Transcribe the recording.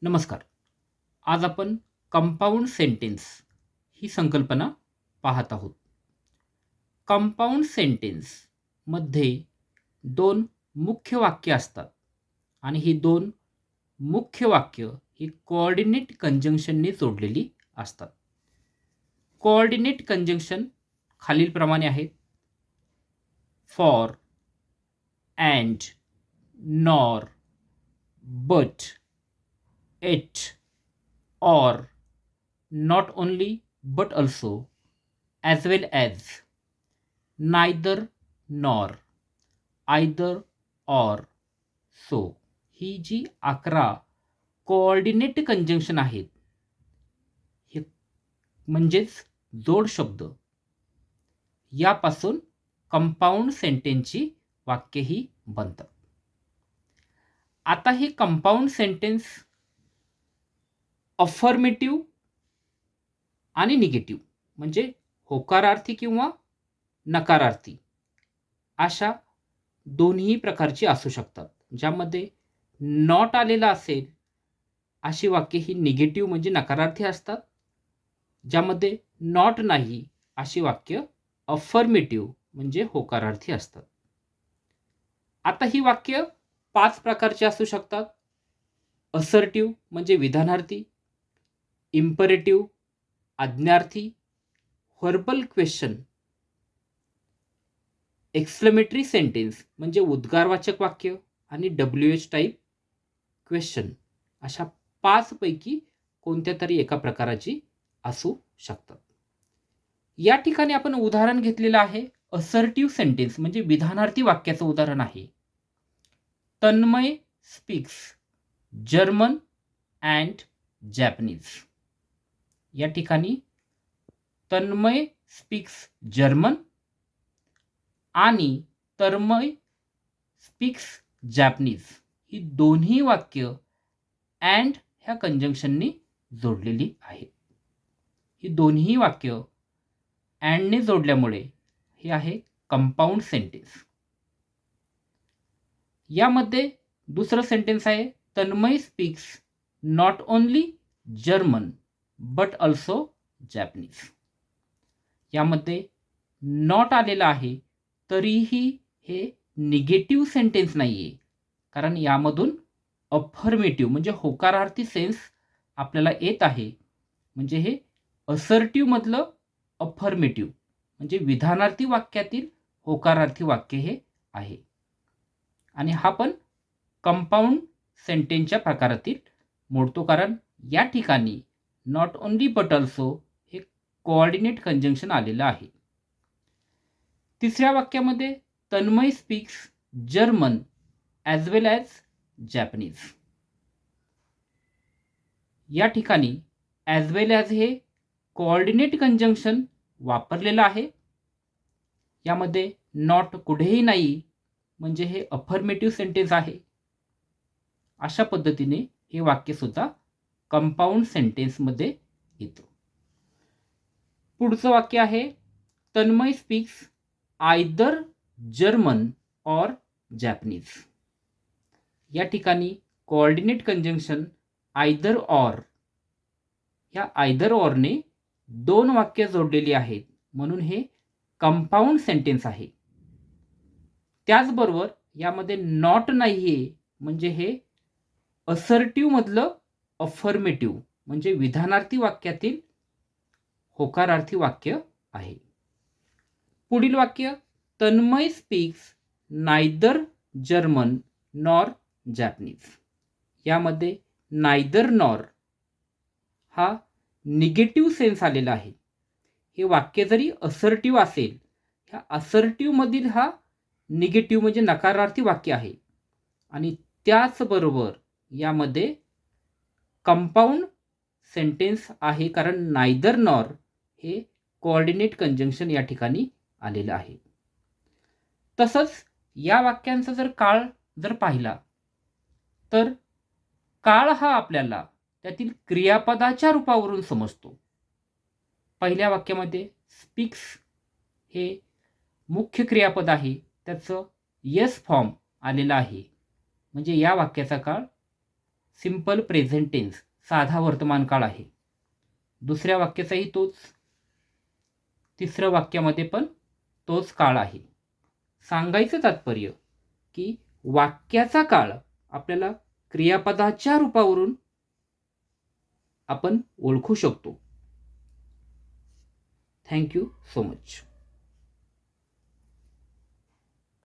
नमस्कार. आज आपण कंपाऊंड सेंटेन्स ही संकल्पना पाहत आहोत. कंपाऊंड सेंटेन्समध्ये दोन मुख्य वाक्य असतात आणि ही दोन मुख्य वाक्य ही कोऑर्डिनेट कंजंक्शनने जोडलेली असतात. कोऑर्डिनेट कंजंक्शन खालीलप्रमाणे आहेत: for, and, nor, but, yet, or, not only but also, as well as, neither nor, either or, so. ही जी 11 कोऑर्डिनेट कंजंक्शन आहेत, हे म्हणजेच जोड शब्द, यापासून कंपाऊंड सेंटेन्सची वाक्य ही बनतात. आता हे कंपाऊंड सेंटेन्स अफर्मेटिव्ह आणि निगेटिव्ह म्हणजे होकारार्थी किंवा नकारार्थी अशा दोन्ही प्रकारची असू शकतात. ज्यामध्ये नॉट आलेला असेल अशी वाक्य ही निगेटिव्ह म्हणजे नकारार्थी असतात. ज्यामध्ये नॉट नाही अशी वाक्य अफर्मेटिव्ह म्हणजे होकारार्थी असतात. आता ही वाक्य 5 प्रकारची असू शकतात. असर्टिव्ह म्हणजे विधानार्थी, इम्परेटिव्ह आज्ञार्थी, व्हर्बल क्वेश्चन, एक्सक्लेमेटरी सेंटेन्स म्हणजे उद्गारवाचक वाक्य आणि WH टाईप क्वेश्चन अशा 5 पैकी कोणत्या तरी एका प्रकाराची असू शकतात. या ठिकाणी आपण उदाहरण घेतलेलं आहे असर्टिव्ह सेंटेन्स म्हणजे विधानार्थी वाक्याचं उदाहरण आहे. Tanmay speaks German and Japanese. या ठिकाणी तन्मय स्पीक्स जर्मन आणि तन्मय स्पीक्स जॅपनीज ही दोन्ही वाक्य अँड ह्या कंजंक्शननी जोडलेली आहेत. ही दोन्ही वाक्य अँडने जोडल्यामुळे हे आहे कंपाऊंड सेंटेन्स. यामध्ये दुसरं सेंटेन्स आहे Tanmay speaks not only German but also Japanese. यामध्ये नॉट आलेला आहे तरीही हे निगेटिव्ह सेंटेन्स नाही आहे, कारण यामधून अफर्मेटिव्ह म्हणजे होकारार्थी सेन्स आपल्याला येत आहे. म्हणजे हे असर्टिव्हमधलं अफर्मेटिव्ह म्हणजे विधानार्थी वाक्यातील होकारार्थी वाक्य हे आहे. आणि हा पण कंपाऊंड सेंटेन्सच्या प्रकारातील मोडतो, कारण या ठिकाणी नॉट ओनली बट ऑल्सो हे कोऑर्डिनेट कंजंक्शन आलेलं आहे. तिसऱ्या वाक्यामध्ये तन्मय स्पीक्स जर्मन ॲज वेल ॲज जॅपनीज. या ठिकाणी ॲज वेल ॲज हे कोऑर्डिनेट कंजंक्शन वापरलेलं आहे. यामध्ये नॉट कुठेही नाही म्हणजे हे अफर्मेटिव्ह सेंटेन्स आहे. अशा पद्धतीने हे वाक्यसुद्धा कंपाऊंड सेंटेन्समध्ये येतं. पुढचं वाक्य आहे Tanmay speaks either German or Japanese. या ठिकाणी कोऑर्डिनेट कंजंक्शन आयदर ऑर, ह्या आयदर ऑरने 2 वाक्य जोडलेली आहेत म्हणून हे कंपाऊंड सेंटेन्स आहे. त्याचबरोबर यामध्ये नॉट नाही आहे म्हणजे हे असर्टिव्ह मधलं अफर्मेटिव्ह म्हणजे विधानार्थी वाक्यातील होकारार्थी वाक्य आहे. पुढील वाक्य Tanmay speaks neither German nor Japanese. यामध्ये नायदर नॉर हा निगेटिव्ह सेन्स आलेला आहे. हे वाक्य जरी असर्टिव्ह असेल, ह्या असर्टिव्ह मधील हा निगेटिव्ह म्हणजे नकारार्थी वाक्य आहे. आणि त्याचबरोबर यामध्ये कंपाऊंड सेंटेन्स आहे, कारण नायदर नॉर हे कोऑर्डिनेट कंजंक्शन या ठिकाणी आलेलं आहे. तसंच या वाक्यांचा जर काळ जर पाहिला तर काळ हा आपल्याला त्यातील क्रियापदाच्या रूपावरून समजतो. पहिल्या वाक्यामध्ये स्पीक्स हे मुख्य क्रियापद आहे, त्याचं येस फॉर्म आलेला आहे. म्हणजे या वाक्याचा काळ सिंपल प्रेझेंट टेन्स, साधा वर्तमान काळ आहे. दुसऱ्या वाक्याचाही तोच, तिसऱ्या वाक्यामध्ये पण तोच काळ आहे. सांगायचं तात्पर्य की वाक्याचा काळ आपल्याला क्रियापदाच्या रूपावरून आपण ओळखू शकतो. Thank you so much.